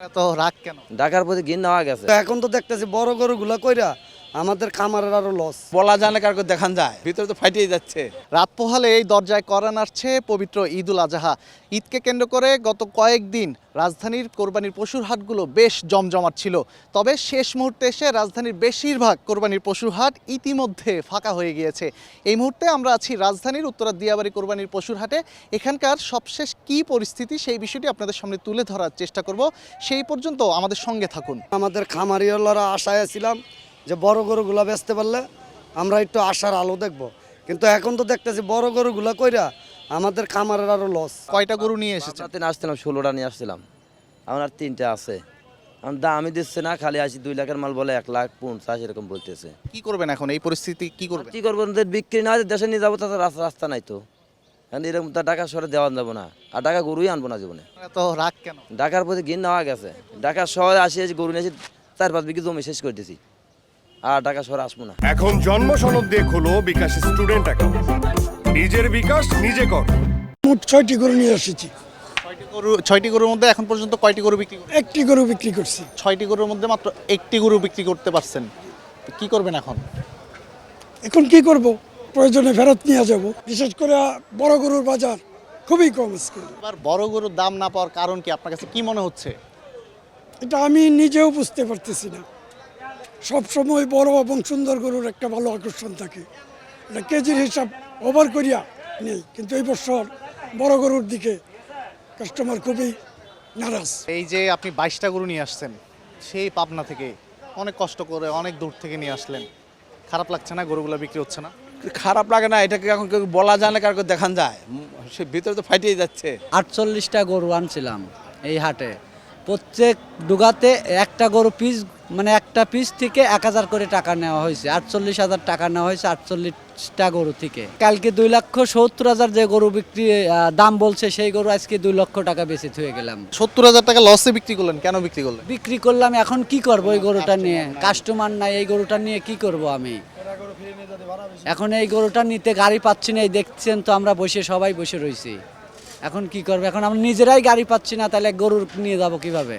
এত রাগ কেন? ঢাকার প্রতি ঘিন নেওয়া গেছে। এখন তো দেখতেছি বড় গরুগুলা কইরা আমাদের খামারের আরো লস। বলা যায় না, কারকে দেখান যায়, ভিতরে তো ফাটিয়ে যাচ্ছে। রাত পোহালে এই দরজায় করা নাড়ছে পবিত্র ঈদুল আজহা। ঈদকে কেন্দ্র করে গত কয়েকদিন রাজধানীর কোরবানির পশুর হাটগুলো বেশ জমজমাট ছিল। তবে শেষ মুহূর্তে এসে রাজধানীর বেশিরভাগ কোরবানির পশুর হাট ইতিমধ্যে ফাঁকা হয়ে গিয়েছে। এই মুহূর্তে আমরা আছি রাজধানীর উত্তরা দিয়াবাড়ি কোরবানির পশুর হাটে। এখানকার সবশেষ কী পরিস্থিতি সেই বিষয়টি আপনাদের সামনে তুলে ধরার চেষ্টা করব। সেই পর্যন্ত আমাদের সঙ্গে থাকুন। আমাদের খামারিওয়ালারা আশায় ছিলাম যে বড় গরুগুলা বেচতে পারলে আমরা একটু আশার আলো দেখব, কিন্তু এখন তো দেখতেছি বড় গরুগুলা কইরা আমাদের খামারের আরো লস। কয়টা গরু নিয়ে এসেছেন? রাতে আসছিলাম 16টা নিয়ে আসছিলাম, আমার আর 3টে আছে। আমার দামই দিচ্ছে না, খালি আসি 2 লাখের মাল বলে 1,50,000 এরকম বলতেছে। কি করবেন এখন এই পরিস্থিতি? কি করবেন? কি করবো, বিক্রি না হয় দেশে নিয়ে যাবো, তাতে রাস্তা নাই তো। কারণ এরকম তো ঢাকা শহরে দেওয়া যাবো না, আর ঢাকা গরুই আনবো না জীবনে। এত রাগ কেন? ঢাকার প্রতি ঘিন নেওয়া গেছে। ঢাকা শহরে আসি গরু নিয়ে 4-5 বিঘি জমি শেষ করে দিয়েছি, আর ঢাকা শহরে আসবো না। এখন জন্ম সনদ দিয়ে খোলো বিকাশ স্টুডেন্ট অ্যাকাউন্ট। নিজের বিকাশ নিজে কর। মোট 6টি গরু নিয়ে এসেছি। 6টি গরুর মধ্যে এখন পর্যন্ত কয়টি গরু বিক্রি করবেন? একটি গরু বিক্রি করছি। 6টি গরুর মধ্যে মাত্র একটি গরু বিক্রি করতে পারছেন। তো কি করবেন এখন? এখন কি করব, প্রয়োজনে ফেরত নিয়ে যাব। বিশেষ করে বড় গরুর বাজার খুবই কম আজকে। এবার বড় গরুর দাম না পাওয়ার কারণ কি আপনার কাছে কি মনে হচ্ছে? এটা আমি নিজেও বুঝতে পারতেছি না। সবসময় বড় এবং সুন্দর গরুর একটা ভালো আকর্ষণ থাকে, এটা কেজির হিসাব ওভার করিয়া নেই, কিন্তু এই বছর বড় গরুর দিকে কাস্টমার খুবই নারাজ। এই যে আপনি 22টা গরু নিয়ে আসছেন সেই পাবনা থেকে, অনেক কষ্ট করে অনেক দূর থেকে নিয়ে আসলেন, খারাপ লাগছে না গরুগুলো বিক্রি হচ্ছে না? খারাপ লাগে না, এটাকে এখন কেউ বলা যায় না, কারকে দেখান যায়, সে ভিতরে তো ফাটিয়ে যাচ্ছে। 48টা গরু আনছিলাম এই হাটে। প্রত্যেক ডুগাতে একটা গরু পিস, মানে একটা পিস থেকে 1000 করে টাকা নেওয়া হয়েছে। 48,000 টাকা নেওয়া হয়েছে 48টা গরু থেকে। কালকে 2,70,000 যে গরু বিক্রি দাম বলছে, সেই গরু আজকে 2 লক্ষ টাকা বেচে থুয়ে গেলাম। 70,000 টাকা লসে বিক্রি করলেন, কেন বিক্রি করলেন? বিক্রি করলাম, এখন কি করব এই গরুটা নিয়ে? কাস্টমার নাই, এই গরুটা নিয়ে কি করব আমি? এখন এই গরুটা নিতে গাড়ি পাচ্ছি না, এই দেখছেন তো আমরা সবাই বসে রয়েছি। এখন কি করবো? এখন আমরা নিজেরাই গাড়ি পাচ্ছি না, তাহলে গরু নিয়ে যাব কিভাবে?